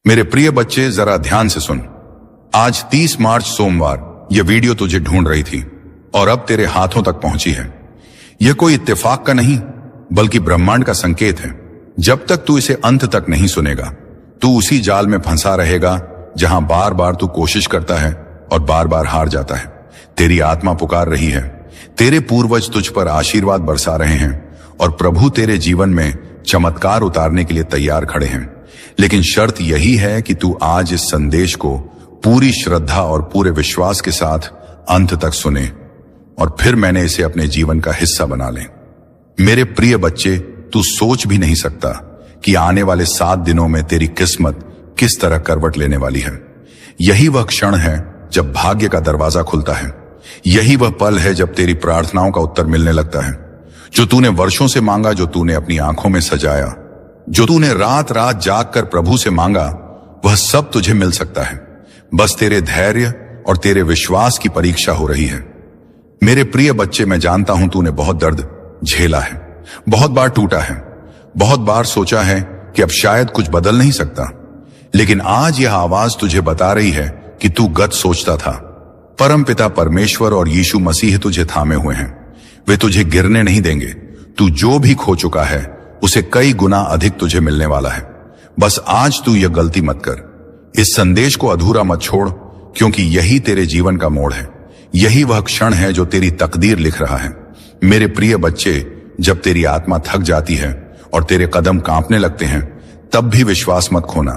मेरे प्रिय बच्चे, जरा ध्यान से सुन। आज 30 मार्च सोमवार यह वीडियो तुझे ढूंढ रही थी और अब तेरे हाथों तक पहुंची है। यह कोई इत्तेफाक का नहीं बल्कि ब्रह्मांड का संकेत है। जब तक तू इसे अंत तक नहीं सुनेगा तू उसी जाल में फंसा रहेगा जहां बार बार तू कोशिश करता है और बार बार हार जाता है। तेरी आत्मा पुकार रही है, तेरे पूर्वज तुझ पर आशीर्वाद बरसा रहे हैं और प्रभु तेरे जीवन में चमत्कार उतारने के लिए तैयार खड़े हैं। लेकिन शर्त यही है कि तू आज इस संदेश को पूरी श्रद्धा और पूरे विश्वास के साथ अंत तक सुने और फिर मैंने इसे अपने जीवन का हिस्सा बना ले। मेरे प्रिय बच्चे, तू सोच भी नहीं सकता कि आने वाले 7 दिनों में तेरी किस्मत किस तरह करवट लेने वाली है। यही वह क्षण है जब भाग्य का दरवाजा खुलता है। यही वह पल है जब तेरी प्रार्थनाओं का उत्तर मिलने लगता है। जो तूने वर्षों से मांगा, जो तूने अपनी आंखों में सजाया, जो तूने रात रात जाग कर प्रभु से मांगा, वह सब तुझे मिल सकता है। बस तेरे धैर्य और तेरे विश्वास की परीक्षा हो रही है। मेरे प्रिय बच्चे, मैं जानता हूं तूने बहुत दर्द झेला है, बहुत बार टूटा है, बहुत बार सोचा है कि अब शायद कुछ बदल नहीं सकता। लेकिन आज यह आवाज तुझे बता रही है कि तू गत सोचता था। परमपिता परमेश्वर और यीशु मसीह तुझे थामे हुए हैं। वे तुझे गिरने नहीं देंगे। तू जो भी खो चुका है उसे कई गुना अधिक तुझे मिलने वाला है। बस आज तू यह गलती मत कर। इस संदेश को अधूरा मत छोड़, क्योंकि यही तेरे जीवन का मोड़ है। यही वह क्षण है जो तेरी तकदीर लिख रहा है। मेरे प्रिय बच्चे, जब तेरी आत्मा थक जाती है और तेरे कदम कांपने लगते हैं, तब भी विश्वास मत खोना,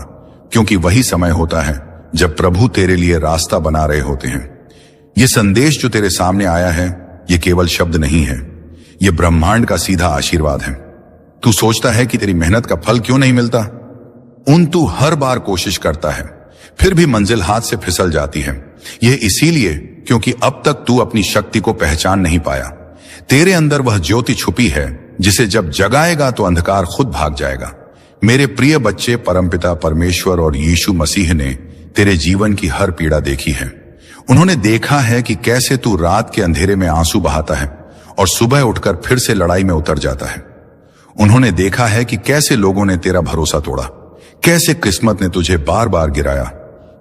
क्योंकि वही समय होता है जब प्रभु तेरे लिए रास्ता बना रहे होते हैं। यह संदेश जो तेरे सामने आया है, यह केवल शब्द नहीं है, यह ब्रह्मांड का सीधा आशीर्वाद है। तू सोचता है कि तेरी मेहनत का फल क्यों नहीं मिलता। तू हर बार कोशिश करता है, फिर भी मंजिल हाथ से फिसल जाती है। यह इसीलिए क्योंकि अब तक तू अपनी शक्ति को पहचान नहीं पाया। तेरे अंदर वह ज्योति छुपी है जिसे जब जगाएगा तो अंधकार खुद भाग जाएगा। मेरे प्रिय बच्चे, परमपिता परमेश्वर और यीशु मसीह ने तेरे जीवन की हर पीड़ा देखी है। उन्होंने देखा है कि कैसे तू रात के अंधेरे में आंसू बहाता है और सुबह उठकर फिर से लड़ाई में उतर जाता है। उन्होंने देखा है कि कैसे लोगों ने तेरा भरोसा तोड़ा, कैसे किस्मत ने तुझे बार बार गिराया।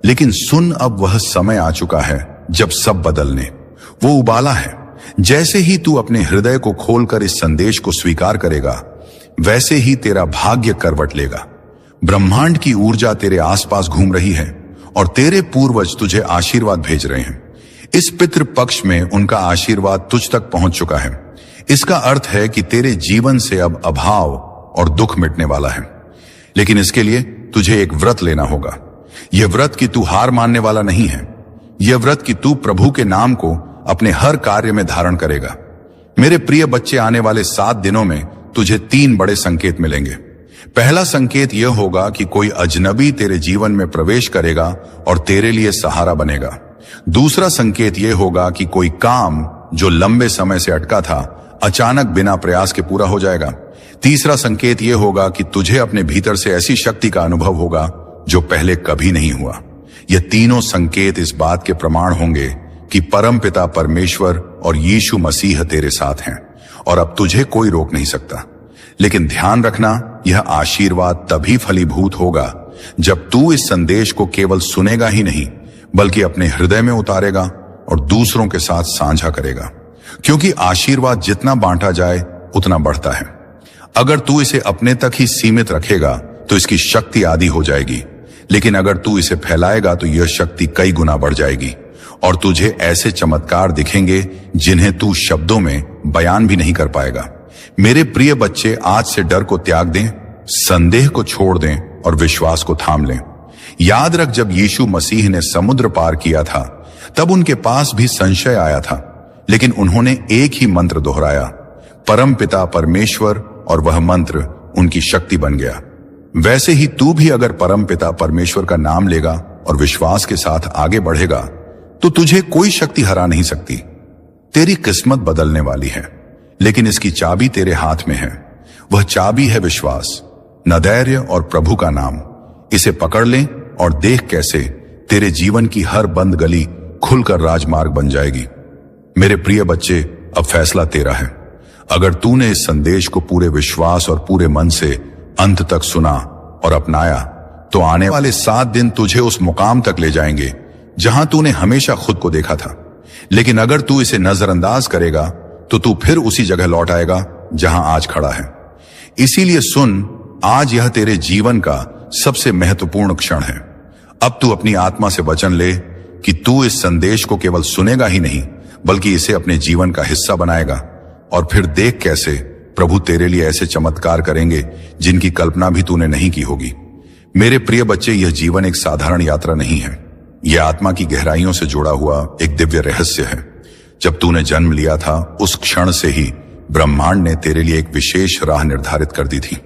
लेकिन सुन, अब वह समय आ चुका है जब सब बदलने वो उबाला है। जैसे ही तू अपने हृदय को खोलकर इस संदेश को स्वीकार करेगा, वैसे ही तेरा भाग्य करवट लेगा। ब्रह्मांड की ऊर्जा तेरे आसपास घूम रही है और तेरे पूर्वज तुझे आशीर्वाद भेज रहे हैं। इस पितृ पक्ष में उनका आशीर्वाद तुझ तक पहुंच चुका है। इसका अर्थ है कि तेरे जीवन से अब अभाव और दुख मिटने वाला है। लेकिन इसके लिए तुझे एक व्रत लेना होगा। यह व्रत कि तू हार मानने वाला नहीं है। यह व्रत कि तू प्रभु के नाम को अपने हर कार्य में धारण करेगा। मेरे प्रिय बच्चे, आने वाले 7 दिनों में तुझे 3 बड़े संकेत मिलेंगे। पहला संकेत यह होगा कि कोई अजनबी तेरे जीवन में प्रवेश करेगा और तेरे लिए सहारा बनेगा। दूसरा संकेत यह होगा कि कोई काम जो लंबे समय से अटका था, अचानक बिना प्रयास के पूरा हो जाएगा। तीसरा संकेत यह होगा कि तुझे अपने भीतर से ऐसी शक्ति का अनुभव होगा जो पहले कभी नहीं हुआ। ये तीनों संकेत इस बात के प्रमाण होंगे कि परमपिता परमेश्वर और यीशु मसीह तेरे साथ हैं और अब तुझे कोई रोक नहीं सकता। लेकिन ध्यान रखना, यह आशीर्वाद तभी फलीभूत होगा जब तू इस संदेश को केवल सुनेगा ही नहीं, बल्कि अपने हृदय में उतारेगा और दूसरों के साथ साझा करेगा। क्योंकि आशीर्वाद जितना बांटा जाए उतना बढ़ता है। अगर तू इसे अपने तक ही सीमित रखेगा तो इसकी शक्ति आधी हो जाएगी, लेकिन अगर तू इसे फैलाएगा तो यह शक्ति कई गुना बढ़ जाएगी और तुझे ऐसे चमत्कार दिखेंगे जिन्हें तू शब्दों में बयान भी नहीं कर पाएगा। मेरे प्रिय बच्चे, आज से डर को त्याग दें, संदेह को छोड़ दें और विश्वास को थाम लें। याद रख, जब यीशु मसीह ने समुद्र पार किया था तब उनके पास भी संशय आया था, लेकिन उन्होंने एक ही मंत्र दोहराया, परमपिता परमेश्वर, और वह मंत्र उनकी शक्ति बन गया। वैसे ही तू भी अगर परमपिता परमेश्वर का नाम लेगा और विश्वास के साथ आगे बढ़ेगा तो तुझे कोई शक्ति हरा नहीं सकती। तेरी किस्मत बदलने वाली है, लेकिन इसकी चाबी तेरे हाथ में है। वह चाबी है विश्वास, नदैर्य और प्रभु का नाम। इसे पकड़ ले और देख कैसे तेरे जीवन की हर बंद गली खुलकर राजमार्ग बन जाएगी। मेरे प्रिय बच्चे, अब फैसला तेरा है। अगर तूने इस संदेश को पूरे विश्वास और पूरे मन से अंत तक सुना और अपनाया, तो आने वाले 7 दिन तुझे उस मुकाम तक ले जाएंगे जहां तूने हमेशा खुद को देखा था। लेकिन अगर तू इसे नजरअंदाज करेगा तो तू फिर उसी जगह लौट आएगा जहां आज खड़ा है। इसीलिए सुन, आज यह तेरे जीवन का सबसे महत्वपूर्ण क्षण है। अब तू अपनी आत्मा से वचन ले कि तू इस संदेश को केवल सुनेगा ही नहीं बल्कि इसे अपने जीवन का हिस्सा बनाएगा। और फिर देख कैसे प्रभु तेरे लिए ऐसे चमत्कार करेंगे जिनकी कल्पना भी तूने नहीं की होगी। मेरे प्रिय बच्चे, यह जीवन एक साधारण यात्रा नहीं है। यह आत्मा की गहराइयों से जुड़ा हुआ एक दिव्य रहस्य है। जब तूने जन्म लिया था उस क्षण से ही ब्रह्मांड ने तेरे लिए एक विशेष राह निर्धारित कर दी थी।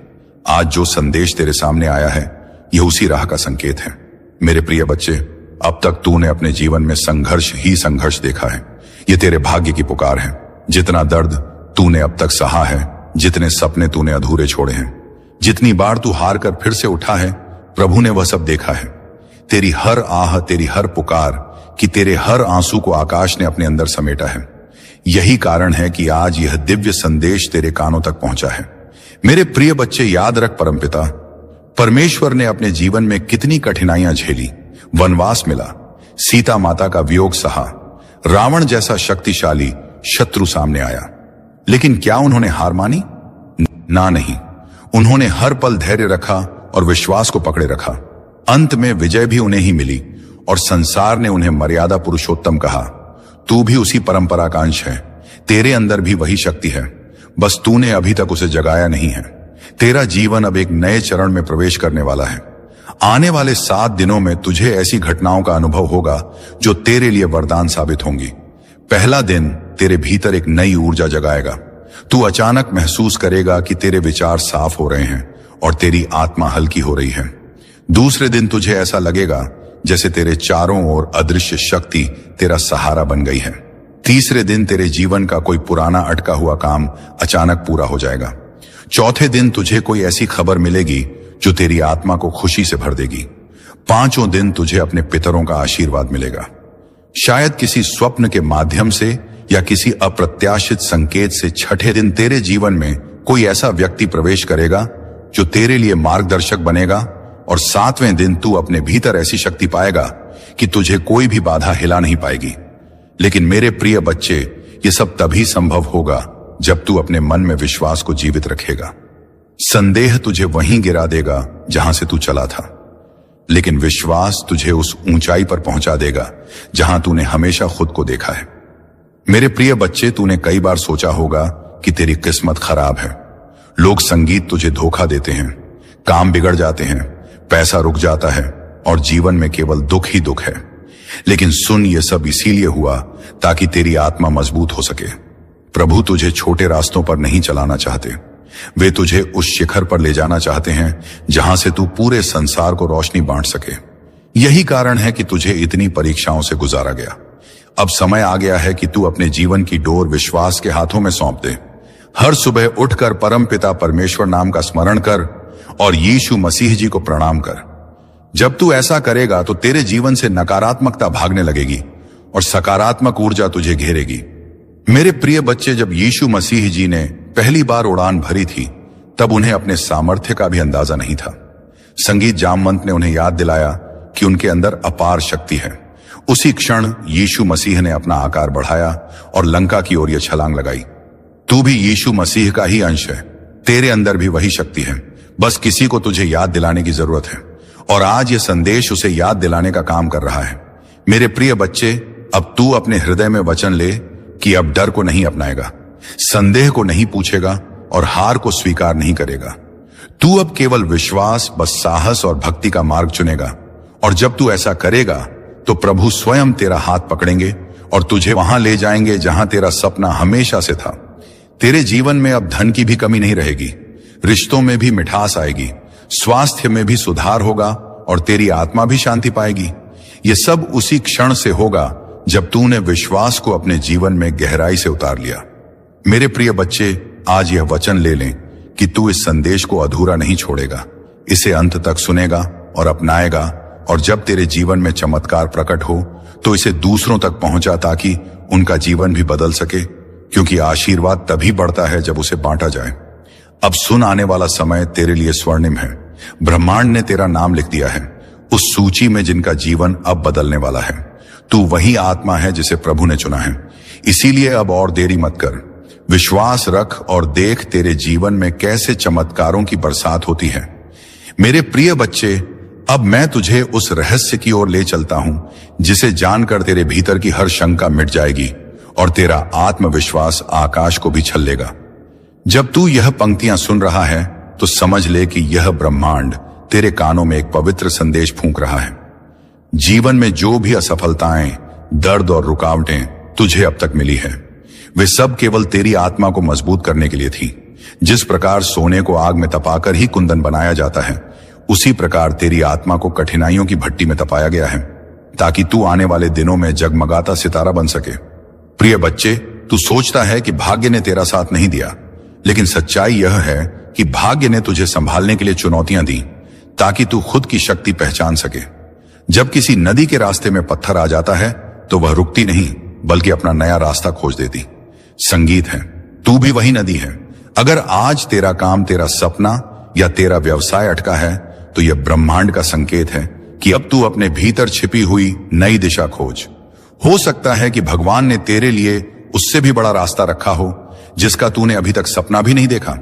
आज जो संदेश तेरे सामने आया है यह उसी राह का संकेत है। मेरे प्रिय बच्चे, अब तक तूने अपने जीवन में संघर्ष ही संघर्ष देखा है। यह तेरे भाग्य की पुकार है। जितना दर्द तूने अब तक सहा है, जितने सपने तूने अधूरे छोड़े हैं, जितनी बार तू हार कर फिर से उठा है, प्रभु ने वह सब देखा है। तेरी हर आह, तेरी हर पुकार, कि तेरे हर आंसू को आकाश ने अपने अंदर समेटा है। यही कारण है कि आज यह दिव्य संदेश तेरे कानों तक पहुंचा है। मेरे प्रिय बच्चे, याद रख, परमपिता परमेश्वर ने अपने जीवन में कितनी कठिनाइयां झेली। वनवास मिला, सीता माता का वियोग सहा, रावण जैसा शक्तिशाली शत्रु सामने आया, लेकिन क्या उन्होंने हार मानी? ना, नहीं। उन्होंने हर पल धैर्य रखा और विश्वास को पकड़े रखा। अंत में विजय भी उन्हें ही मिली और संसार ने उन्हें मर्यादा पुरुषोत्तम कहा। तू भी उसी परंपरा का अंश है। तेरे अंदर भी वही शक्ति है, बस तूने अभी तक उसे जगाया नहीं है। तेरा जीवन अब एक नए चरण में प्रवेश करने वाला है। आने वाले 7 दिनों में तुझे ऐसी घटनाओं का अनुभव होगा जो तेरे लिए वरदान साबित होंगी। पहला दिन तेरे भीतर एक नई ऊर्जा जगाएगा। तू अचानक महसूस करेगा कि तेरे विचार साफ हो रहे हैं और तेरी आत्मा हल्की हो रही है। दूसरे दिन तुझे ऐसा लगेगा जैसे तेरे चारों ओर अदृश्य शक्ति तेरा सहारा बन गई है। तीसरे दिन तेरे जीवन का कोई पुराना अटका हुआ काम अचानक पूरा हो जाएगा। चौथे दिन तुझे कोई ऐसी खबर मिलेगी जो तेरी आत्मा को खुशी से भर देगी। 5वें दिन तुझे अपने पितरों का आशीर्वाद मिलेगा। शायद किसी स्वप्न के माध्यम से या किसी अप्रत्याशित संकेत से छठे दिन तेरे जीवन में कोई ऐसा व्यक्ति प्रवेश करेगा जो तेरे लिए मार्गदर्शक बनेगा। और 7वें दिन तू अपने भीतर ऐसी शक्ति पाएगा कि तुझे कोई भी बाधा हिला नहीं पाएगी। लेकिन मेरे प्रिय बच्चे, ये सब तभी संभव होगा जब तू अपने मन में विश्वास को जीवित रखेगा। संदेह तुझे वहीं गिरा देगा जहां से तू चला था, लेकिन विश्वास तुझे उस ऊंचाई पर पहुंचा देगा जहां तूने हमेशा खुद को देखा है। मेरे प्रिय बच्चे, तूने कई बार सोचा होगा कि तेरी किस्मत खराब है। लोग संगीत तुझे धोखा देते हैं, काम बिगड़ जाते हैं, पैसा रुक जाता है और जीवन में केवल दुख ही दुख है। लेकिन सुन, ये सब इसीलिए हुआ ताकि तेरी आत्मा मजबूत हो सके। प्रभु तुझे छोटे रास्तों पर नहीं चलाना चाहते। वे तुझे उस शिखर पर ले जाना चाहते हैं जहां से तू पूरे संसार को रोशनी बांट सके। यही कारण है कि तुझे इतनी परीक्षाओं से गुजारा गया। अब समय आ गया है कि तू अपने जीवन की डोर विश्वास के हाथों में सौंप दे। हर सुबह उठकर परमपिता परमेश्वर नाम का स्मरण कर और यीशु मसीह जी को प्रणाम कर। जब तू ऐसा करेगा तो तेरे जीवन से नकारात्मकता भागने लगेगी और सकारात्मक ऊर्जा तुझे घेरेगी। मेरे प्रिय बच्चे, जब यीशु मसीह जी ने पहली बार उड़ान भरी थी तब उन्हें अपने सामर्थ्य का भी अंदाजा नहीं था। संगीत जामवंत ने उन्हें याद दिलाया कि उनके अंदर अपार शक्ति है। उसी क्षण यीशु मसीह ने अपना आकार बढ़ाया और लंका की ओर यह छलांग लगाई। तू भी यीशु मसीह का ही अंश है। तेरे अंदर भी वही शक्ति है, बस किसी को तुझे याद दिलाने की जरूरत है। और आज यह संदेश उसे याद दिलाने का काम कर रहा है। मेरे प्रिय बच्चे, अब तू अपने हृदय में वचन ले कि अब डर को नहीं अपनाएगा, संदेह को नहीं पूछेगा और हार को स्वीकार नहीं करेगा। तू अब केवल विश्वास, बस साहस और भक्ति का मार्ग चुनेगा। और जब तू ऐसा करेगा तो प्रभु स्वयं तेरा हाथ पकड़ेंगे और तुझे वहां ले जाएंगे जहां तेरा सपना हमेशा से था। तेरे जीवन में अब धन की भी कमी नहीं रहेगी, रिश्तों में भी मिठास आएगी, स्वास्थ्य में भी सुधार होगा और तेरी आत्मा भी शांति पाएगी। ये सब उसी क्षण से होगा जब तूने विश्वास को अपने जीवन में गहराई से उतार लिया। मेरे प्रिय बच्चे, आज यह वचन ले लें कि तू इस संदेश को अधूरा नहीं छोड़ेगा। इसे अंत तक सुनेगा और अपनाएगा, और जब तेरे जीवन में चमत्कार प्रकट हो तो इसे दूसरों तक पहुंचा ताकि उनका जीवन भी बदल सके, क्योंकि आशीर्वाद तभी बढ़ता है जब उसे बांटा जाए। अब सुन, आने वाला समय तेरे लिए स्वर्णिम है। ब्रह्मांड ने तेरा नाम लिख दिया है उस सूची में जिनका जीवन अब बदलने वाला है। तू वही आत्मा है जिसे प्रभु ने चुना है। इसीलिए अब और देरी मत कर, विश्वास रख और देख तेरे जीवन में कैसे चमत्कारों की बरसात होती है। मेरे प्रिय बच्चे, अब मैं तुझे उस रहस्य की ओर ले चलता हूं जिसे जानकर तेरे भीतर की हर शंका मिट जाएगी और तेरा आत्मविश्वास आकाश को भी छल्लेगा। जब तू यह पंक्तियां सुन रहा है तो समझ ले कि यह ब्रह्मांड तेरे कानों में एक पवित्र संदेश फूंक रहा है। जीवन में जो भी असफलताएं, दर्द और रुकावटें तुझे अब तक मिली है, वे सब केवल तेरी आत्मा को मजबूत करने के लिए थी। जिस प्रकार सोने को आग में तपाकर ही कुंदन बनाया जाता है, उसी प्रकार तेरी आत्मा को कठिनाइयों की भट्टी में तपाया गया है ताकि तू आने वाले दिनों में जगमगाता सितारा बन सके। प्रिय बच्चे, तू सोचता है कि भाग्य ने तेरा साथ नहीं दिया, लेकिन सच्चाई यह है कि भाग्य ने तुझे संभालने के लिए चुनौतियां दी ताकि तू खुद की शक्ति पहचान सके। जब किसी नदी के रास्ते में पत्थर आ जाता है तो वह रुकती नहीं बल्कि अपना नया रास्ता खोज देती। संगीत है, तू भी वही नदी है। अगर आज तेरा काम, तेरा सपना या तेरा व्यवसाय अटका है तो यह ब्रह्मांड का संकेत है कि अब तू अपने भीतर छिपी हुई नई दिशा खोज। हो सकता है कि भगवान ने तेरे लिए उससे भी बड़ा रास्ता रखा हो जिसका तूने अभी तक सपना भी नहीं देखा।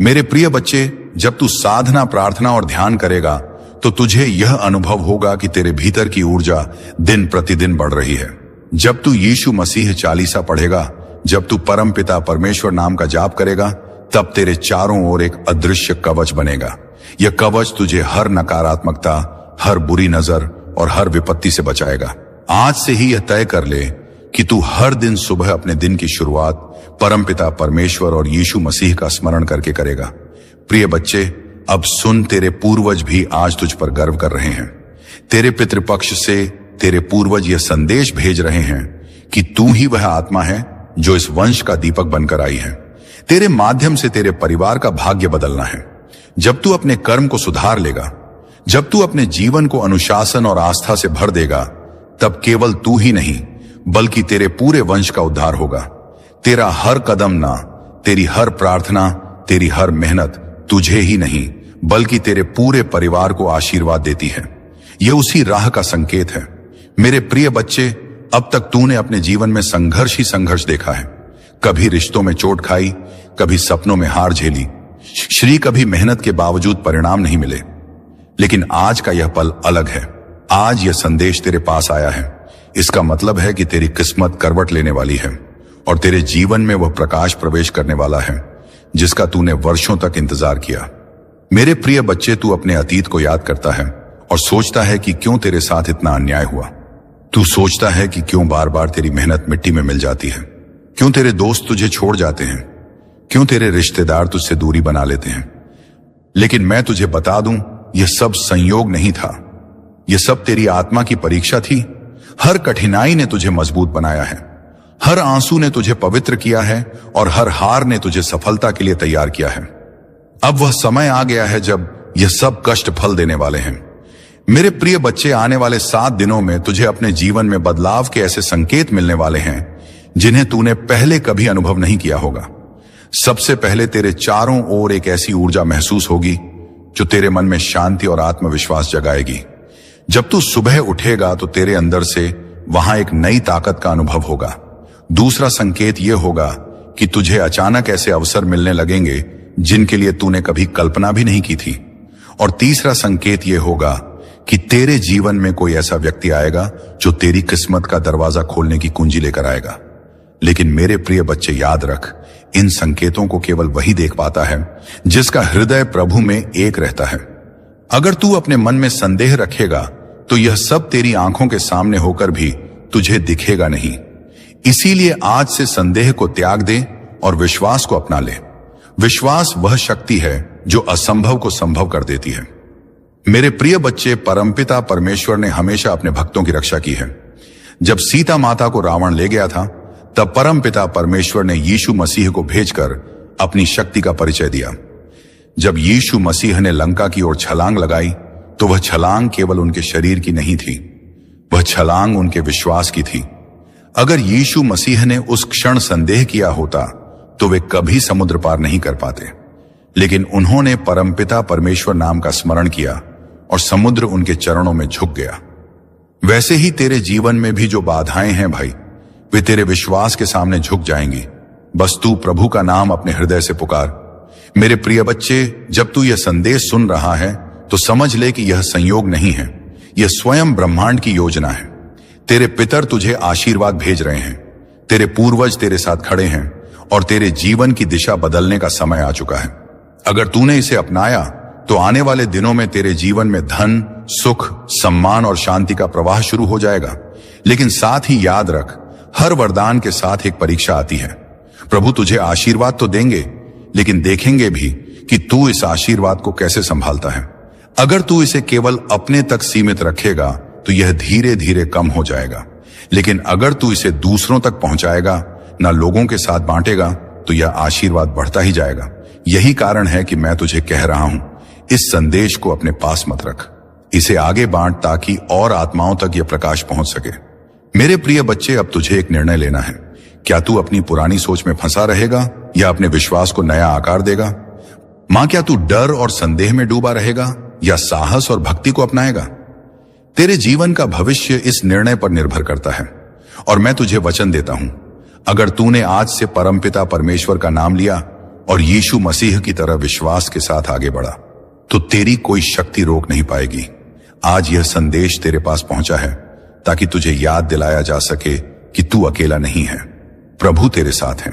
मेरे प्रिय बच्चे, जब तू साधना, प्रार्थना और ध्यान करेगा तो तुझे यह अनुभव होगा कि तेरे भीतर की ऊर्जा दिन प्रतिदिन बढ़ रही है। जब तू यीशु मसीह चालीसा पढ़ेगा, जब तू परमपिता परमेश्वर नाम का जाप करेगा, तब तेरे चारों ओर एक अदृश्य कवच बनेगा। यह कवच तुझे हर नकारात्मकता, हर बुरी नजर और हर विपत्ति से बचाएगा। आज से ही यह तय कर ले कि तू हर दिन सुबह अपने दिन की शुरुआत परमपिता परमेश्वर और यीशु मसीह का स्मरण करके करेगा। प्रिय बच्चे, अब सुन, तेरे पूर्वज भी आज तुझ पर गर्व कर रहे हैं। तेरे पितृपक्ष से तेरे पूर्वज यह संदेश भेज रहे हैं कि तू ही वह आत्मा है जो इस वंश का दीपक बनकर आई है। तेरे माध्यम से तेरे परिवार का भाग्य बदलना है। जब तू अपने कर्म को सुधार लेगा, जब तू अपने जीवन को अनुशासन और आस्था से भर देगा, तब केवल तू ही नहीं बल्कि तेरे पूरे वंश का उद्धार होगा। तेरा हर कदम ना, तेरी हर प्रार्थना, तेरी हर मेहनत तुझे ही नहीं बल्कि तेरे पूरे परिवार को आशीर्वाद देती है। यह उसी राह का संकेत है। मेरे प्रिय बच्चे, अब तक तूने अपने जीवन में संघर्ष ही संघर्ष देखा है। कभी रिश्तों में चोट खाई, कभी सपनों में हार झेली, कभी मेहनत के बावजूद परिणाम नहीं मिले। लेकिन आज का यह पल अलग है। आज यह संदेश तेरे पास आया है। इसका मतलब है कि तेरी किस्मत करवट लेने वाली है और तेरे जीवन में वह प्रकाश प्रवेश करने वाला है जिसका तूने वर्षों तक इंतजार किया। मेरे प्रिय बच्चे, तू अपने अतीत को याद करता है और सोचता है कि क्यों तेरे साथ इतना अन्याय हुआ। तू सोचता है कि क्यों बार बार तेरी मेहनत मिट्टी में मिल जाती है, क्यों तेरे दोस्त तुझे छोड़ जाते हैं, क्यों तेरे रिश्तेदार तुझसे दूरी बना लेते हैं। लेकिन मैं तुझे बता दूं, यह सब संयोग नहीं था। यह सब तेरी आत्मा की परीक्षा थी। हर कठिनाई ने तुझे मजबूत बनाया है, हर आंसू ने तुझे पवित्र किया है और हर हार ने तुझे सफलता के लिए तैयार किया है। अब वह समय आ गया है जब यह सब कष्ट फल देने वाले हैं। मेरे प्रिय बच्चे, आने वाले 7 दिनों में तुझे अपने जीवन में बदलाव के ऐसे संकेत मिलने वाले हैं जिन्हें तूने पहले कभी अनुभव नहीं किया होगा। सबसे पहले तेरे चारों ओर एक ऐसी ऊर्जा महसूस होगी जो तेरे मन में शांति और आत्मविश्वास जगाएगी। जब तू सुबह उठेगा तो तेरे अंदर से वहां एक नई ताकत का अनुभव होगा। दूसरा संकेत यह होगा कि तुझे अचानक ऐसे अवसर मिलने लगेंगे जिनके लिए तूने कभी कल्पना भी नहीं की थी। और तीसरा संकेत यह होगा कि तेरे जीवन में कोई ऐसा व्यक्ति आएगा जो तेरी किस्मत का दरवाजा खोलने की कुंजी लेकर आएगा। लेकिन मेरे प्रिय बच्चे, याद रख, इन संकेतों को केवल वही देख पाता है जिसका हृदय प्रभु में एक रहता है। अगर तू अपने मन में संदेह रखेगा तो यह सब तेरी आंखों के सामने होकर भी तुझे दिखेगा नहीं। इसीलिए आज से संदेह को त्याग दे और विश्वास को अपना ले। विश्वास वह शक्ति है जो असंभव को संभव कर देती है। मेरे प्रिय बच्चे, परमपिता परमेश्वर ने हमेशा अपने भक्तों की रक्षा की है। जब सीता माता को रावण ले गया था, तब परमपिता परमेश्वर ने यीशु मसीह को भेजकर अपनी शक्ति का परिचय दिया। जब यीशु मसीह ने लंका की ओर छलांग लगाई तो वह छलांग केवल उनके शरीर की नहीं थी, वह छलांग उनके विश्वास की थी। अगर यीशु मसीह ने उस क्षण संदेह किया होता तो वे कभी समुद्र पार नहीं कर पाते। लेकिन उन्होंने परमपिता परमेश्वर नाम का स्मरण किया और समुद्र उनके चरणों में झुक गया। वैसे ही तेरे जीवन में भी जो बाधाएं हैं भाई, वे तेरे विश्वास के सामने झुक जाएंगी। बस तू प्रभु का नाम अपने हृदय से पुकार। मेरे प्रिय बच्चे, जब तू यह संदेश सुन रहा है तो समझ ले कि यह संयोग नहीं है, यह स्वयं ब्रह्मांड की योजना है। तेरे पितर तुझे आशीर्वाद भेज रहे हैं, तेरे पूर्वज तेरे साथ खड़े हैं और तेरे जीवन की दिशा बदलने का समय आ चुका है। अगर तूने इसे अपनाया तो आने वाले दिनों में तेरे जीवन में धन, सुख, सम्मान और शांति का प्रवाह शुरू हो जाएगा। लेकिन साथ ही याद रख, हर वरदान के साथ एक परीक्षा आती है। प्रभु तुझे आशीर्वाद तो देंगे, लेकिन देखेंगे भी कि तू इस आशीर्वाद को कैसे संभालता है। अगर तू इसे केवल अपने तक सीमित रखेगा तो यह धीरे धीरे कम हो जाएगा, लेकिन अगर तू इसे दूसरों तक पहुंचाएगा, ना लोगों के साथ बांटेगा, तो यह आशीर्वाद बढ़ता ही जाएगा। यही कारण है कि मैं तुझे कह रहा हूं, इस संदेश को अपने पास मत रख, इसे आगे बांट ताकि और आत्माओं तक यह प्रकाश पहुंच सके। मेरे प्रिय बच्चे, अब तुझे एक निर्णय लेना है। क्या तू अपनी पुरानी सोच में फंसा रहेगा या अपने विश्वास को नया आकार देगा? मां, क्या तू डर और संदेह में डूबा रहेगा या साहस और भक्ति को अपनाएगा? तेरे जीवन का भविष्य इस निर्णय पर निर्भर करता है और मैं तुझे वचन देता हूं, अगर तूने आज से परमपिता परमेश्वर का नाम लिया और यीशु मसीह की तरह विश्वास के साथ आगे बढ़ा, तो तेरी कोई शक्ति रोक नहीं पाएगी। आज यह संदेश तेरे पास पहुंचा है ताकि तुझे याद दिलाया जा सके कि तू अकेला नहीं है, प्रभु तेरे साथ है।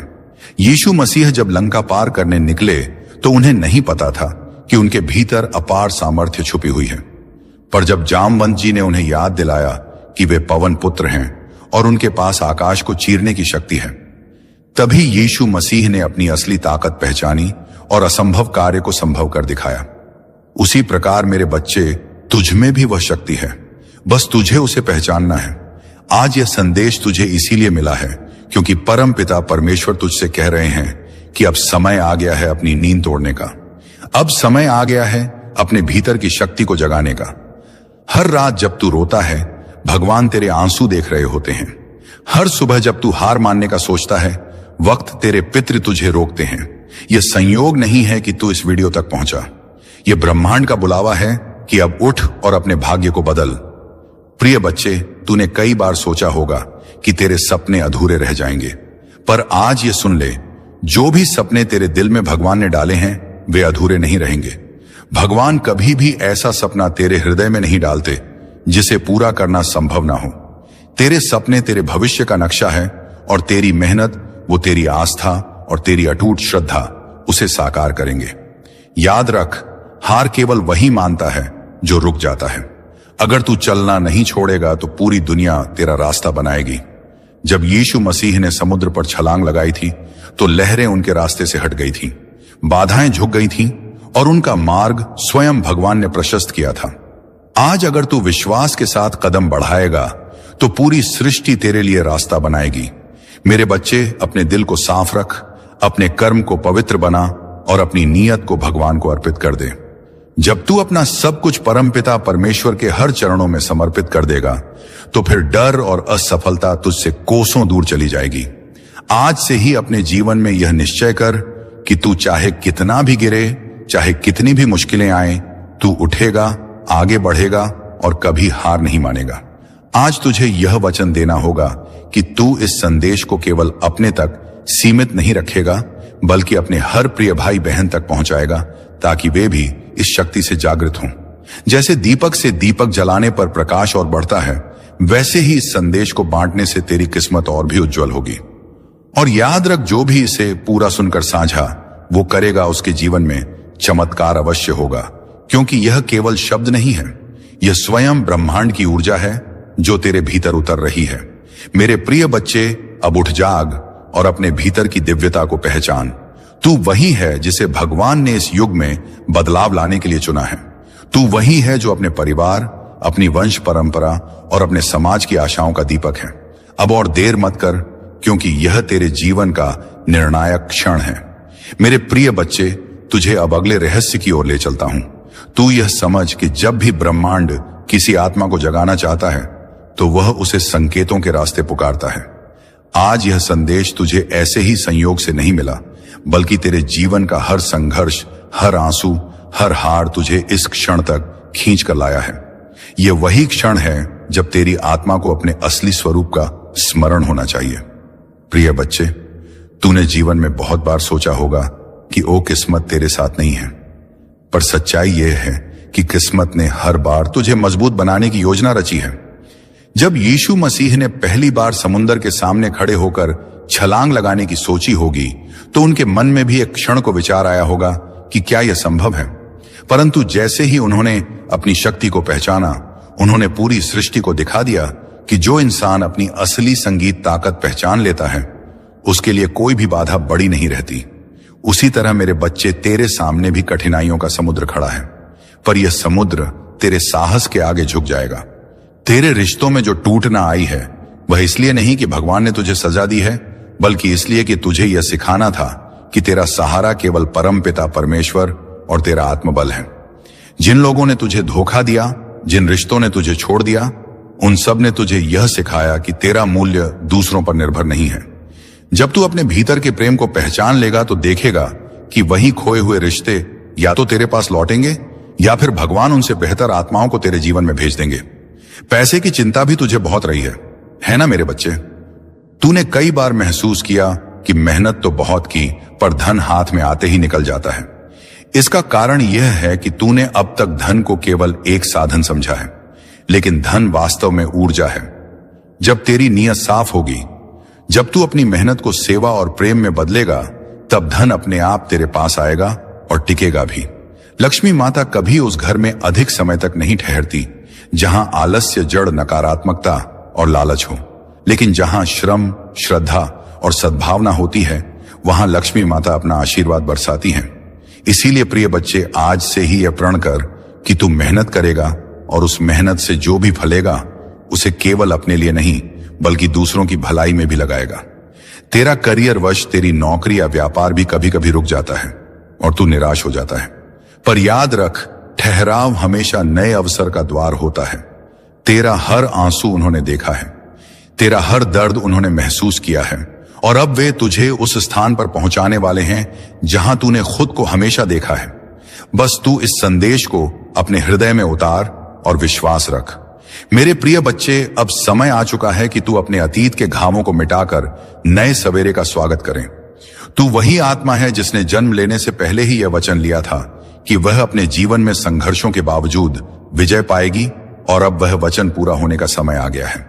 यीशु मसीह जब लंका पार करने निकले तो उन्हें नहीं पता था कि उनके भीतर अपार सामर्थ्य छुपी हुई है, पर जब जामवंत जी ने उन्हें याद दिलाया कि वे पवन पुत्र हैं और उनके पास आकाश को चीरने की शक्ति है, तभी यीशु मसीह ने अपनी असली ताकत पहचानी और असंभव कार्य को संभव कर दिखाया। उसी प्रकार मेरे बच्चे, तुझ में भी वह शक्ति है, बस तुझे उसे पहचानना है। आज यह संदेश तुझे इसीलिए मिला है क्योंकि परम पिता परमेश्वर तुझसे कह रहे हैं कि अब समय आ गया है अपनी नींद तोड़ने का। अब समय आ गया है अपने भीतर की शक्ति को जगाने का। हर रात जब तू रोता है, भगवान तेरे आंसू देख रहे होते हैं। हर सुबह जब तू हार मानने का सोचता है, वक्त तेरे पितृ तुझे रोकते हैं। यह संयोग नहीं है कि तू इस वीडियो तक पहुंचा, यह ब्रह्मांड का बुलावा है कि अब उठ और अपने भाग्य को बदल। प्रिय बच्चे, तूने कई बार सोचा होगा कि तेरे सपने अधूरे रह जाएंगे, पर आज ये सुन ले, जो भी सपने तेरे दिल में भगवान ने डाले हैं वे अधूरे नहीं रहेंगे। भगवान कभी भी ऐसा सपना तेरे हृदय में नहीं डालते जिसे पूरा करना संभव ना हो। तेरे सपने तेरे भविष्य का नक्शा है और तेरी मेहनत, वो तेरी आस्था और तेरी अटूट श्रद्धा उसे साकार करेंगे। याद रख, हार केवल वही मानता है जो रुक जाता है। अगर तू चलना नहीं छोड़ेगा तो पूरी दुनिया तेरा रास्ता बनाएगी। जब यीशु मसीह ने समुद्र पर छलांग लगाई थी तो लहरें उनके रास्ते से हट गई थीं, बाधाएं झुक गई थीं और उनका मार्ग स्वयं भगवान ने प्रशस्त किया था। आज अगर तू विश्वास के साथ कदम बढ़ाएगा तो पूरी सृष्टि तेरे लिए रास्ता बनाएगी। मेरे बच्चे, अपने दिल को साफ रख, अपने कर्म को पवित्र बना और अपनी नीयत को भगवान को अर्पित कर दे। जब तू अपना सब कुछ परमपिता परमेश्वर के हर चरणों में समर्पित कर देगा तो फिर डर और असफलता तुझसे कोसों दूर चली जाएगी। आज से ही अपने जीवन में यह निश्चय कर कि तू चाहे कितना भी गिरे, चाहे कितनी भी मुश्किलें आए, तू उठेगा, आगे बढ़ेगा और कभी हार नहीं मानेगा। आज तुझे यह वचन देना होगा कि तू इस संदेश को केवल अपने तक सीमित नहीं रखेगा, बल्कि अपने हर प्रिय भाई बहन तक पहुंचाएगा ताकि वे भी इस शक्ति से जागृत हों। जैसे दीपक से दीपक जलाने पर प्रकाश और बढ़ता है, वैसे ही इस संदेश को बांटने से तेरी किस्मत और भी उज्जवल होगी। और याद रख, जो भी इसे पूरा सुनकर साझा वो करेगा, उसके जीवन में चमत्कार अवश्य होगा, क्योंकि यह केवल शब्द नहीं है, यह स्वयं ब्रह्मांड की ऊर्जा है जो तेरे भीतर उतर रही है। मेरे प्रिय बच्चे, अब उठ जाग और अपने भीतर की दिव्यता को पहचान। तू वही है जिसे भगवान ने इस युग में बदलाव लाने के लिए चुना है। तू वही है जो अपने परिवार, अपनी वंश परंपरा और अपने समाज की आशाओं का दीपक है। अब और देर मत कर, क्योंकि यह तेरे जीवन का निर्णायक क्षण है। मेरे प्रिय बच्चे, तुझे अब अगले रहस्य की ओर ले चलता हूं। तू यह समझ कि जब भी ब्रह्मांड किसी आत्मा को जगाना चाहता है तो वह उसे संकेतों के रास्ते पुकारता है। आज यह संदेश तुझे ऐसे ही संयोग से नहीं मिला, बल्कि तेरे जीवन का हर संघर्ष, हर आंसू, हर हार तुझे इस क्षण तक खींच कर लाया है। यह वही क्षण है जब तेरी आत्मा को अपने असली स्वरूप का स्मरण होना चाहिए। प्रिय बच्चे, तूने जीवन में बहुत बार सोचा होगा कि ओ किस्मत तेरे साथ नहीं है, पर सच्चाई यह है कि किस्मत ने हर बार तुझे मजबूत बनाने की योजना रची है। जब यीशु मसीह ने पहली बार समुद्र के सामने खड़े होकर छलांग लगाने की सोची होगी, तो उनके मन में भी एक क्षण को विचार आया होगा कि क्या यह संभव है। परंतु जैसे ही उन्होंने अपनी शक्ति को पहचाना, उन्होंने पूरी सृष्टि को दिखा दिया कि जो इंसान अपनी असली संगीत ताकत पहचान लेता है, उसके लिए कोई भी बाधा बड़ी नहीं रहती। उसी तरह मेरे बच्चे, तेरे सामने भी कठिनाइयों का समुद्र खड़ा है, पर यह समुद्र तेरे साहस के आगे झुक जाएगा। तेरे रिश्तों में जो टूटना आई है, वह इसलिए नहीं कि भगवान ने तुझे सजा दी है, बल्कि इसलिए कि तुझे यह सिखाना था कि तेरा सहारा केवल परमपिता परमेश्वर और तेरा आत्मबल है। जिन लोगों ने तुझे धोखा दिया, जिन रिश्तों ने तुझे छोड़ दिया, उन सब ने तुझे यह सिखाया कि तेरा मूल्य दूसरों पर निर्भर नहीं है। जब तू अपने भीतर के प्रेम को पहचान लेगा, तो देखेगा कि वही खोए हुए रिश्ते या तो तेरे पास लौटेंगे या फिर भगवान उनसे बेहतर आत्माओं को तेरे जीवन में भेज देंगे। पैसे की चिंता भी तुझे बहुत रही है ना मेरे बच्चे? तूने कई बार महसूस किया कि मेहनत तो बहुत की, पर धन हाथ में आते ही निकल जाता है। इसका कारण यह है कि तूने अब तक धन को केवल एक साधन समझा है, लेकिन धन वास्तव में ऊर्जा है। जब तेरी नीयत साफ होगी, जब तू अपनी मेहनत को सेवा और प्रेम में बदलेगा, तब धन अपने आप तेरे पास आएगा और टिकेगा भी। लक्ष्मी माता कभी उस घर में अधिक समय तक नहीं ठहरती जहां आलस्य, जड़, नकारात्मकता और लालच हो, लेकिन जहां श्रम, श्रद्धा और सद्भावना होती है, वहां लक्ष्मी माता अपना आशीर्वाद बरसाती हैं। इसीलिए प्रिय बच्चे, आज से ही यह प्रण कर कि तू मेहनत करेगा और उस मेहनत से जो भी फलेगा, उसे केवल अपने लिए नहीं बल्कि दूसरों की भलाई में भी लगाएगा। तेरा करियर वश तेरी नौकरी या व्यापार भी कभी कभी रुक जाता है और तू निराश हो जाता है, पर याद रख, ठहराव हमेशा नए अवसर का द्वार होता है। तेरा हर आंसू उन्होंने देखा है, तेरा हर दर्द उन्होंने महसूस किया है, और अब वे तुझे उस स्थान पर पहुंचाने वाले हैं जहां तूने खुद को हमेशा देखा है। बस तू इस संदेश को अपने हृदय में उतार और विश्वास रख। मेरे प्रिय बच्चे, अब समय आ चुका है कि तू अपने अतीत के घावों को मिटाकर नए सवेरे का स्वागत करें। तू वही आत्मा है जिसने जन्म लेने से पहले ही यह वचन लिया था कि वह अपने जीवन में संघर्षों के बावजूद विजय पाएगी, और अब वह वचन पूरा होने का समय आ गया है।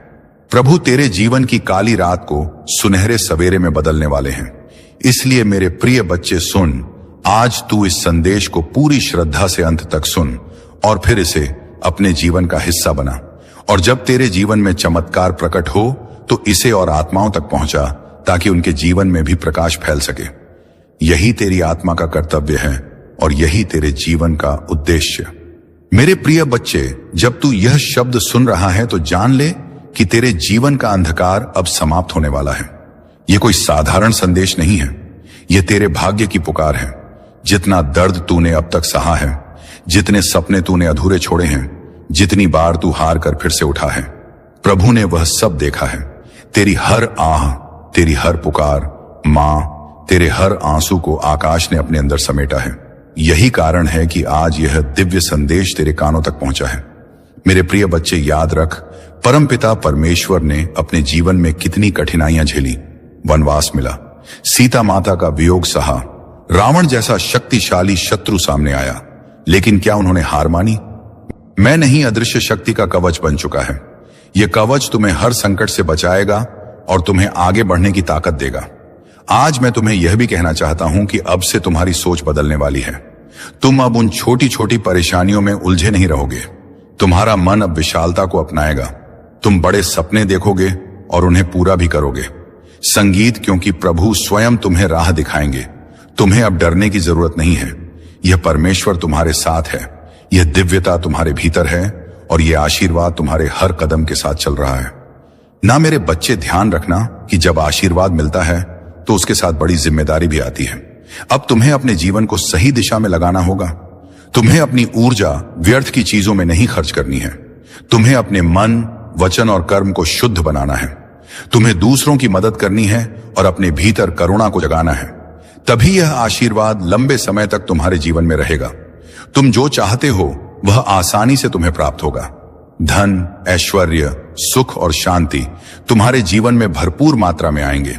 प्रभु तेरे जीवन की काली रात को सुनहरे सवेरे में बदलने वाले हैं। इसलिए मेरे प्रिय बच्चे, सुन, आज तू इस संदेश को पूरी श्रद्धा से अंत तक सुन और फिर इसे अपने जीवन का हिस्सा बना। और जब तेरे जीवन में चमत्कार प्रकट हो, तो इसे और आत्माओं तक पहुंचा, ताकि उनके जीवन में भी प्रकाश फैल सके। यही तेरी आत्मा का कर्तव्य है और यही तेरे जीवन का उद्देश्य। मेरे प्रिय बच्चे, जब तू यह शब्द सुन रहा है, तो जान ले कि तेरे जीवन का अंधकार अब समाप्त होने वाला है। यह कोई साधारण संदेश नहीं है, यह तेरे भाग्य की पुकार है। जितना दर्द तूने अब तक सहा है, जितने सपने तूने अधूरे छोड़े हैं, जितनी बार तू हार कर फिर से उठा है, प्रभु ने वह सब देखा है। तेरी हर आह, तेरी हर पुकार, मां, तेरे हर आंसू को आकाश ने अपने अंदर समेटा है। यही कारण है कि आज यह दिव्य संदेश तेरे कानों तक पहुंचा है। मेरे प्रिय बच्चे, याद रख, परमपिता परमेश्वर ने अपने जीवन में कितनी कठिनाइयां झेली। वनवास मिला, सीता माता का वियोग सहा, रावण जैसा शक्तिशाली शत्रु सामने आया, लेकिन क्या उन्होंने हार मानी? मैं नहीं, अदृश्य शक्ति का कवच बन चुका है। यह कवच तुम्हें हर संकट से बचाएगा और तुम्हें आगे बढ़ने की ताकत देगा। आज मैं तुम्हें यह भी कहना चाहता हूं कि अब से तुम्हारी सोच बदलने वाली है। तुम अब उन छोटी छोटी परेशानियों में उलझे नहीं रहोगे। तुम्हारा मन अब विशालता को अपनाएगा। तुम बड़े सपने देखोगे और उन्हें पूरा भी करोगे। संगीत, क्योंकि प्रभु स्वयं तुम्हें राह दिखाएंगे। तुम्हें अब डरने की जरूरत नहीं है। यह परमेश्वर तुम्हारे साथ है, यह दिव्यता तुम्हारे भीतर है और यह आशीर्वाद तुम्हारे हर कदम के साथ चल रहा है। ना मेरे बच्चे, ध्यान रखना कि जब आशीर्वाद मिलता है तो उसके साथ बड़ी जिम्मेदारी भी आती है। अब तुम्हें अपने जीवन को सही दिशा में लगाना होगा। तुम्हें अपनी ऊर्जा व्यर्थ की चीजों में नहीं खर्च करनी है। तुम्हें अपने मन, वचन और कर्म को शुद्ध बनाना है। तुम्हें दूसरों की मदद करनी है और अपने भीतर करुणा को जगाना है। तभी यह आशीर्वाद लंबे समय तक तुम्हारे जीवन में रहेगा। तुम जो चाहते हो वह आसानी से तुम्हें प्राप्त होगा। धन, ऐश्वर्य, सुख और शांति तुम्हारे जीवन में भरपूर मात्रा में आएंगे।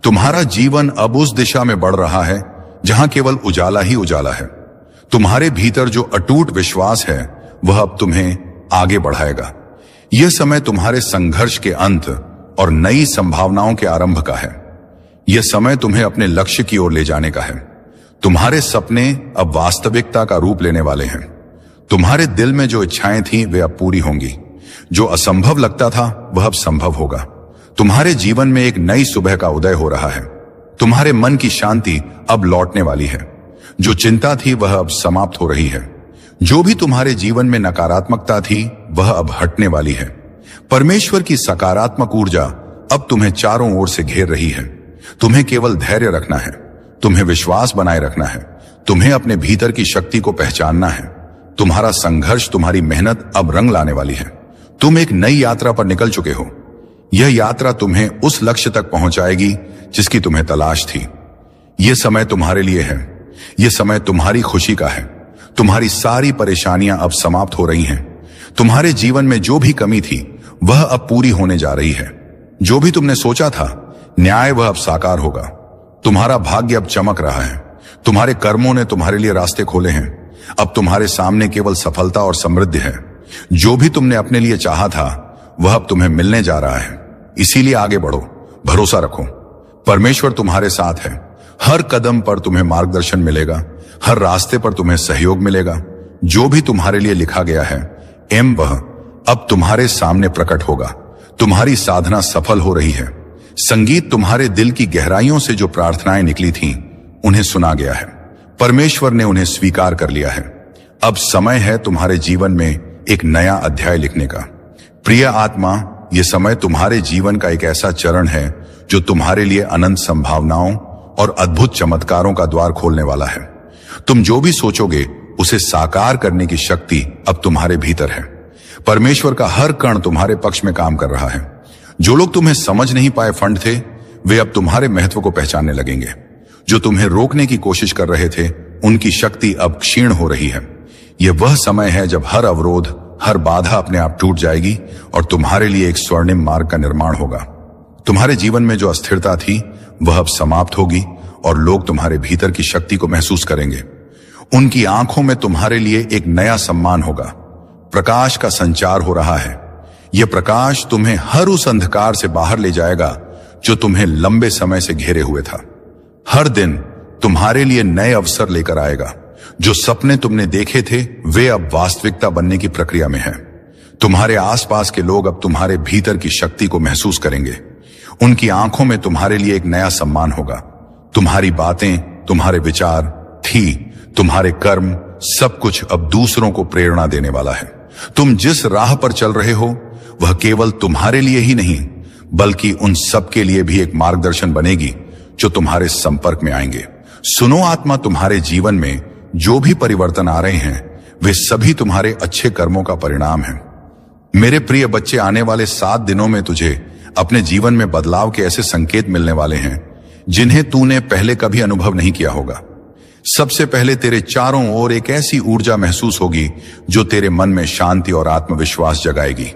तुम्हारा जीवन अब उस दिशा में बढ़ रहा है जहां केवल उजाला ही उजाला है। तुम्हारे भीतर जो अटूट विश्वास है वह अब तुम्हें आगे बढ़ाएगा। यह समय तुम्हारे संघर्ष के अंत और नई संभावनाओं के आरंभ का है। यह समय तुम्हें अपने लक्ष्य की ओर ले जाने का है। तुम्हारे सपने अब वास्तविकता का रूप लेने वाले हैं। तुम्हारे दिल में जो इच्छाएं थीं वे अब पूरी होंगी। जो असंभव लगता था वह अब संभव होगा। तुम्हारे जीवन में एक नई सुबह का उदय हो रहा है। तुम्हारे मन की शांति अब लौटने वाली है। जो चिंता थी वह अब समाप्त हो रही है। जो भी तुम्हारे जीवन में नकारात्मकता थी वह अब हटने वाली है। परमेश्वर की सकारात्मक ऊर्जा अब तुम्हें चारों ओर से घेर रही है। तुम्हें केवल धैर्य रखना है, तुम्हें विश्वास बनाए रखना है, तुम्हें अपने भीतर की शक्ति को पहचानना है। तुम्हारा संघर्ष, तुम्हारी मेहनत अब रंग लाने वाली है। तुम एक नई यात्रा पर निकल चुके हो। यह यात्रा तुम्हें उस लक्ष्य तक पहुंचाएगी जिसकी तुम्हें तलाश थी। यह समय तुम्हारे लिए है। यह समय तुम्हारी खुशी का है। तुम्हारी सारी परेशानियां अब समाप्त हो रही हैं। तुम्हारे जीवन में जो भी कमी थी वह अब पूरी होने जा रही है। जो भी तुमने सोचा था न्याय वह अब साकार होगा। तुम्हारा भाग्य अब चमक रहा है। तुम्हारे कर्मों ने तुम्हारे लिए रास्ते खोले हैं। अब तुम्हारे सामने केवल सफलता और समृद्धि है। जो भी तुमने अपने लिए चाहा था वह अब तुम्हें मिलने जा रहा है। इसीलिए आगे बढ़ो, भरोसा रखो। परमेश्वर तुम्हारे साथ है। हर कदम पर तुम्हें मार्गदर्शन मिलेगा। हर रास्ते पर तुम्हें सहयोग मिलेगा। जो भी तुम्हारे लिए लिखा गया है वह अब तुम्हारे सामने प्रकट होगा। तुम्हारी साधना सफल हो रही है। संगीत, तुम्हारे दिल की गहराइयों से जो प्रार्थनाएं निकली थीं उन्हें सुना गया है। परमेश्वर ने उन्हें स्वीकार कर लिया है। अब समय है तुम्हारे जीवन में एक नया अध्याय लिखने का। प्रिय आत्मा, यह समय तुम्हारे जीवन का एक ऐसा चरण है जो तुम्हारे लिए अनंत संभावनाओं और अद्भुत चमत्कारों का द्वार खोलने वाला है। तुम जो भी सोचोगे उसे साकार करने की शक्ति अब तुम्हारे भीतर है। परमेश्वर का हर कण तुम्हारे पक्ष में काम कर रहा है। जो लोग तुम्हें समझ नहीं पाए फंड थे वे अब तुम्हारे महत्व को पहचानने लगेंगे। जो तुम्हें रोकने की कोशिश कर रहे थे उनकी शक्ति अब क्षीण हो रही है। यह वह समय है जब हर अवरोध, हर बाधा अपने आप टूट जाएगी और तुम्हारे लिए एक स्वर्णिम मार्ग का निर्माण होगा। तुम्हारे जीवन में जो अस्थिरता थी वह अब समाप्त होगी और लोग तुम्हारे भीतर की शक्ति को महसूस करेंगे। उनकी आंखों में तुम्हारे लिए एक नया सम्मान होगा। प्रकाश का संचार हो रहा है। यह प्रकाश तुम्हें हर उस अंधकार से बाहर ले जाएगा जो तुम्हें लंबे समय से घेरे हुए था। हर दिन तुम्हारे लिए नए अवसर लेकर आएगा। जो सपने तुमने देखे थे वे अब वास्तविकता बनने की प्रक्रिया में हैं। तुम्हारे आसपास के लोग अब तुम्हारे भीतर की शक्ति को महसूस करेंगे। उनकी आंखों में तुम्हारे लिए एक नया सम्मान होगा। तुम्हारी बातें, तुम्हारे विचार, तुम्हारे कर्म, सब कुछ अब दूसरों को प्रेरणा देने वाला है। तुम जिस राह पर चल रहे हो वह केवल तुम्हारे लिए ही नहीं बल्कि उन सब के लिए भी एक मार्गदर्शन बनेगी जो तुम्हारे संपर्क में आएंगे। सुनो आत्मा, तुम्हारे जीवन में जो भी परिवर्तन आ रहे हैं वे सभी तुम्हारे अच्छे कर्मों का परिणाम हैं। मेरे प्रिय बच्चे, आने वाले 7 दिनों में तुझे अपने जीवन में बदलाव के ऐसे संकेत मिलने वाले हैं जिन्हें तूने पहले कभी अनुभव नहीं किया होगा। सबसे पहले तेरे चारों ओर एक ऐसी ऊर्जा महसूस होगी जो तेरे मन में शांति और आत्मविश्वास जगाएगी।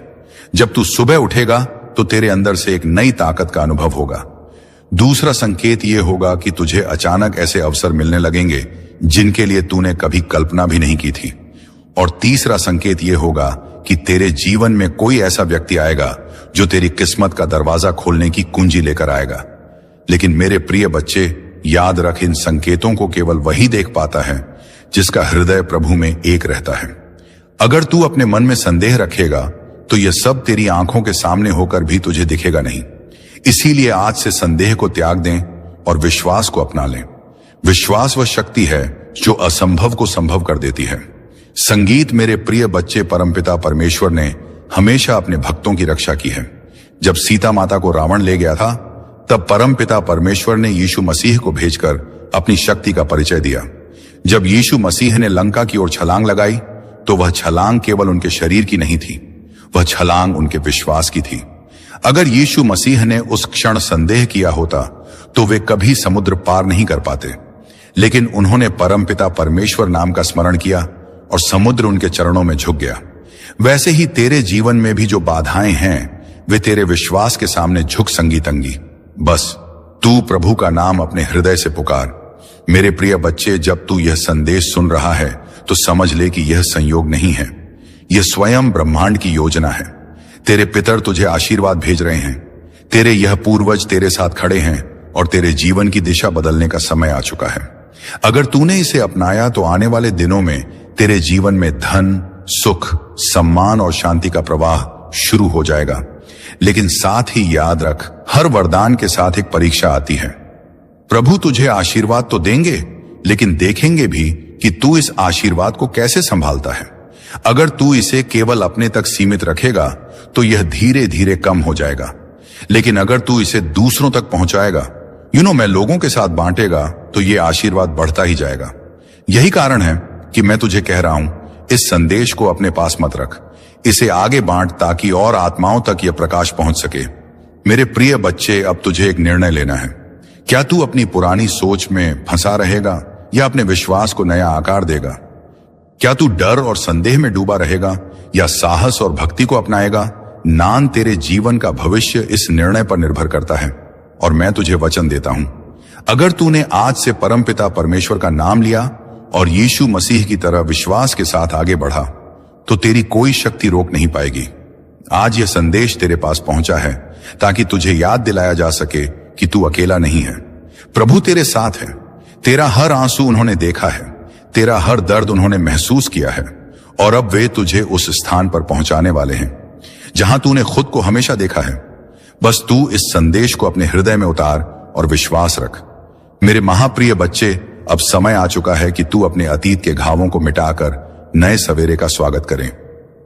जब तू सुबह उठेगा तो तेरे अंदर से एक नई ताकत का अनुभव होगा। दूसरा संकेत यह होगा कि तुझे अचानक ऐसे अवसर मिलने लगेंगे जिनके लिए तूने कभी कल्पना भी नहीं की थी। और तीसरा संकेत यह होगा कि तेरे जीवन में कोई ऐसा व्यक्ति आएगा जो तेरी किस्मत का दरवाजा खोलने की कुंजी लेकर आएगा। लेकिन मेरे प्रिय बच्चे, याद रख, इन संकेतों को केवल वही देख पाता है जिसका हृदय प्रभु में एक रहता है। अगर तू अपने मन में संदेह रखेगा तो यह सब तेरी आंखों के सामने होकर भी तुझे दिखेगा नहीं। इसीलिए आज से संदेह को त्याग दें और विश्वास को अपना लें। विश्वास वह शक्ति है जो असंभव को संभव कर देती है। संगीत, मेरे प्रिय बच्चे, परमपिता परमेश्वर ने हमेशा अपने भक्तों की रक्षा की है। जब सीता माता को रावण ले गया था तब परमपिता परमेश्वर ने यीशु मसीह को भेजकर अपनी शक्ति का परिचय दिया। जब यीशु मसीह ने लंका की ओर छलांग लगाई तो वह छलांग केवल उनके शरीर की नहीं थी, वह छलांग उनके विश्वास की थी। अगर यीशु मसीह ने उस क्षण संदेह किया होता तो वे कभी समुद्र पार नहीं कर पाते। लेकिन उन्होंने परमपिता परमेश्वर नाम का स्मरण किया और समुद्र उनके चरणों में झुक गया। वैसे ही तेरे जीवन में भी जो बाधाएं हैं वे तेरे विश्वास के सामने झुक संगी तंगी। बस तू प्रभु का नाम अपने हृदय से पुकार। मेरे प्रिय बच्चे, जब तू यह संदेश सुन रहा है तो समझ ले कि यह संयोग नहीं है, यह स्वयं ब्रह्मांड की योजना है। तेरे पितर तुझे आशीर्वाद भेज रहे हैं। तेरे यह पूर्वज तेरे साथ खड़े हैं और तेरे जीवन की दिशा बदलने का समय आ चुका है। अगर तूने इसे अपनाया तो आने वाले दिनों में तेरे जीवन में धन, सुख, सम्मान और शांति का प्रवाह शुरू हो जाएगा। लेकिन साथ ही याद रख, हर वरदान के साथ एक परीक्षा आती है। प्रभु तुझे आशीर्वाद तो देंगे, लेकिन देखेंगे भी कि तू इस आशीर्वाद को कैसे संभालता है। अगर तू इसे केवल अपने तक सीमित रखेगा तो यह धीरे धीरे कम हो जाएगा, लेकिन अगर तू इसे दूसरों तक पहुंचाएगा, मैं लोगों के साथ बांटेगा, तो यह आशीर्वाद बढ़ता ही जाएगा। यही कारण है कि मैं तुझे कह रहा हूं, इस संदेश को अपने पास मत रख, इसे आगे बांट ताकि और आत्माओं तक यह प्रकाश पहुंच सके। मेरे प्रिय बच्चे, अब तुझे एक निर्णय लेना है। क्या तू अपनी पुरानी सोच में फंसा रहेगा या अपने विश्वास को नया आकार देगा? क्या तू डर और संदेह में डूबा रहेगा या साहस और भक्ति को अपनाएगा? नान तेरे जीवन का भविष्य इस निर्णय पर निर्भर करता है। और मैं तुझे वचन देता हूं, अगर तूने आज से परमपिता परमेश्वर का नाम लिया और यीशु मसीह की तरह विश्वास के साथ आगे बढ़ा, तो तेरी कोई शक्ति रोक नहीं पाएगी। आज यह संदेश तेरे पास पहुंचा है ताकि तुझे याद दिलाया जा सके कि तू अकेला नहीं है। प्रभु तेरे साथ है। तेरा हर आंसू उन्होंने देखा है, तेरा हर दर्द उन्होंने महसूस किया है, और अब वे तुझे उस स्थान पर पहुंचाने वाले हैं जहां तूने खुद को हमेशा देखा है। बस तू इस संदेश को अपने हृदय में उतार और विश्वास रख। मेरे महाप्रिय बच्चे, अब समय आ चुका है कि तू अपने अतीत के घावों को मिटाकर नए सवेरे का स्वागत करें।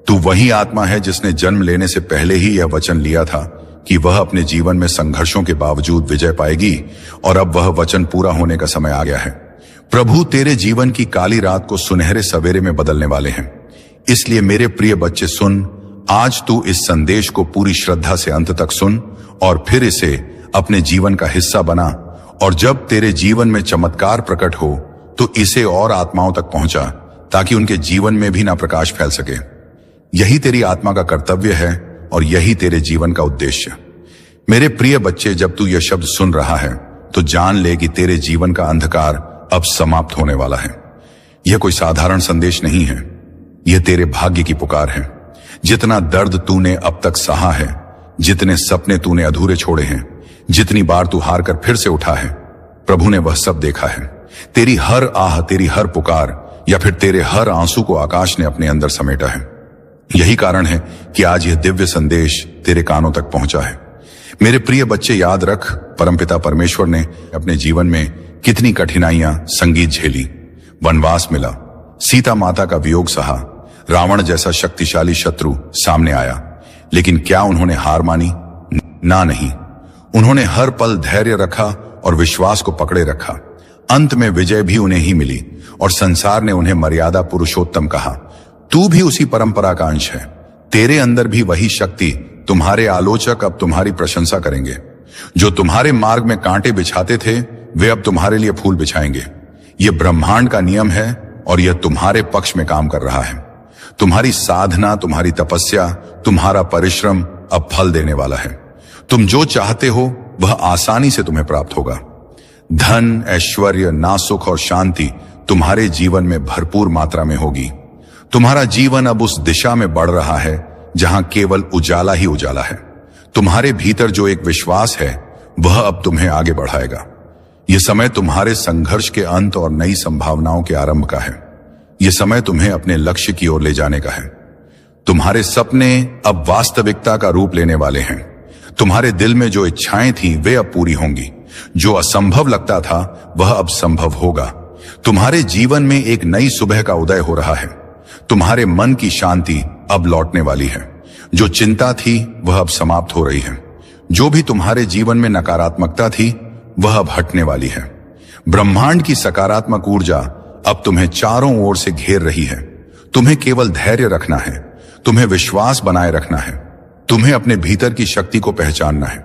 तू वही आत्मा है जिसने जन्म लेने से पहले ही यह वचन लिया था कि वह अपने जीवन में संघर्षों के बावजूद विजय पाएगी, और अब वह वचन पूरा होने का समय आ गया है। प्रभु तेरे जीवन की काली रात को सुनहरे सवेरे में बदलने वाले हैं। इसलिए मेरे प्रिय बच्चे सुन, आज तू इस संदेश को पूरी श्रद्धा से अंत तक सुन और फिर इसे अपने जीवन का हिस्सा बना, और जब तेरे जीवन में चमत्कार प्रकट हो तो इसे और आत्माओं तक पहुंचा ताकि उनके जीवन में भी ना प्रकाश फैल सके। यही तेरी आत्मा का कर्तव्य है और यही तेरे जीवन का उद्देश्य। मेरे प्रिय बच्चे, जब तू यह शब्द सुन रहा है तो जान ले कि तेरे जीवन का अंधकार अब समाप्त होने वाला है। यह कोई साधारण संदेश नहीं है, यह तेरे भाग्य की पुकार है। जितना दर्द तूने अब तक सहा है, जितने सपने तूने अधूरे छोड़े हैं, जितनी बार तू हार कर फिर से उठा है, प्रभु ने वह सब देखा है। तेरी हर आह, तेरी हर पुकार या फिर तेरे हर आंसू को आकाश ने अपने अंदर समेटा है। यही कारण है कि आज यह दिव्य संदेश तेरे कानों तक पहुंचा है। मेरे प्रिय बच्चे, याद रख, परमपिता परमेश्वर ने अपने जीवन में कितनी कठिनाइयां, संगीत झेली, वनवास मिला, सीता माता का वियोग सहा, रावण जैसा शक्तिशाली शत्रु सामने आया, लेकिन क्या उन्होंने हार मानी? ना, नहीं। उन्होंने हर पल धैर्य रखा और विश्वास को पकड़े रखा। अंत में विजय भी उन्हें ही मिली और संसार ने उन्हें मर्यादा पुरुषोत्तम कहा। तू भी उसी परंपरा का अंश है। तेरे अंदर भी वही शक्ति। तुम्हारे आलोचक अब तुम्हारी प्रशंसा करेंगे। जो तुम्हारे मार्ग में कांटे बिछाते थे वे अब तुम्हारे लिए फूल बिछाएंगे। यह ब्रह्मांड का नियम है और यह तुम्हारे पक्ष में काम कर रहा है। तुम्हारी साधना, तुम्हारी तपस्या, तुम्हारा परिश्रम अब फल देने वाला है। तुम जो चाहते हो वह आसानी से तुम्हें प्राप्त होगा। धन, ऐश्वर्य, नासुख और शांति तुम्हारे जीवन में भरपूर मात्रा में होगी। तुम्हारा जीवन अब उस दिशा में बढ़ रहा है जहां केवल उजाला ही उजाला है। तुम्हारे भीतर जो एक विश्वास है वह अब तुम्हें आगे बढ़ाएगा। यह समय तुम्हारे संघर्ष के अंत और नई संभावनाओं के आरंभ का है। यह समय तुम्हें अपने लक्ष्य की ओर ले जाने का है। तुम्हारे सपने अब वास्तविकता का रूप लेने वाले हैं। तुम्हारे दिल में जो इच्छाएं थी वे अब पूरी होंगी। जो असंभव लगता था वह अब संभव होगा। तुम्हारे जीवन में एक नई सुबह का उदय हो रहा है। तुम्हारे मन की शांति अब लौटने वाली है। जो चिंता थी वह अब समाप्त हो रही है। जो भी तुम्हारे जीवन में नकारात्मकता थी वह अब हटने वाली है। ब्रह्मांड की सकारात्मक ऊर्जा अब तुम्हें चारों ओर से घेर रही है। तुम्हें केवल धैर्य रखना है, तुम्हें विश्वास बनाए रखना है, तुम्हें अपने भीतर की शक्ति को पहचानना है,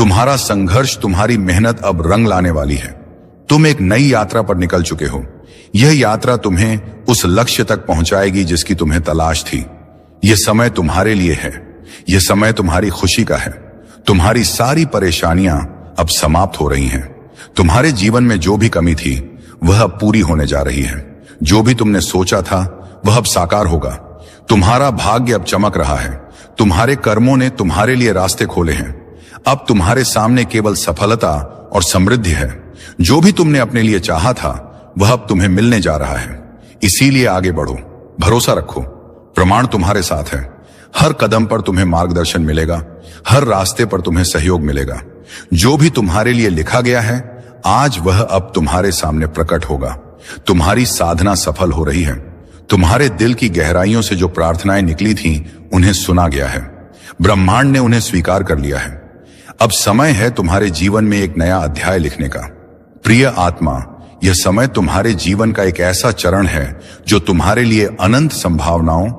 तुम्हारा संघर्ष, तुम्हारी मेहनत अब रंग लाने वाली है। तुम एक नई यात्रा पर निकल चुके हो। यह यात्रा तुम्हें उस लक्ष्य तक पहुंचाएगी जिसकी तुम्हें तलाश थी। यह समय तुम्हारे लिए है। यह समय तुम्हारी खुशी का है। तुम्हारी सारी परेशानियां अब समाप्त हो रही हैं। तुम्हारे जीवन में जो भी कमी थी वह अब पूरी होने जा रही है। जो भी तुमने सोचा था वह अब साकार होगा। तुम्हारा भाग्य अब चमक रहा है। तुम्हारे कर्मों ने तुम्हारे लिए रास्ते खोले हैं। अब तुम्हारे सामने केवल सफलता और समृद्धि है। जो भी तुमने अपने लिए चाहा था वह अब तुम्हें मिलने जा रहा है। इसीलिए आगे बढ़ो, भरोसा रखो, प्रमाण तुम्हारे साथ है। हर कदम पर तुम्हें मार्गदर्शन मिलेगा, हर रास्ते पर तुम्हें सहयोग मिलेगा। जो भी तुम्हारे लिए लिखा गया है आज वह अब तुम्हारे सामने प्रकट होगा। तुम्हारी साधना सफल हो रही है। तुम्हारे दिल की गहराइयों से जो प्रार्थनाएं निकली थीं उन्हें सुना गया है। ब्रह्मांड ने उन्हें स्वीकार कर लिया है। अब समय है तुम्हारे जीवन में एक नया अध्याय लिखने का। प्रिय आत्मा, यह समय तुम्हारे जीवन का एक ऐसा चरण है जो तुम्हारे लिए अनंत संभावनाओं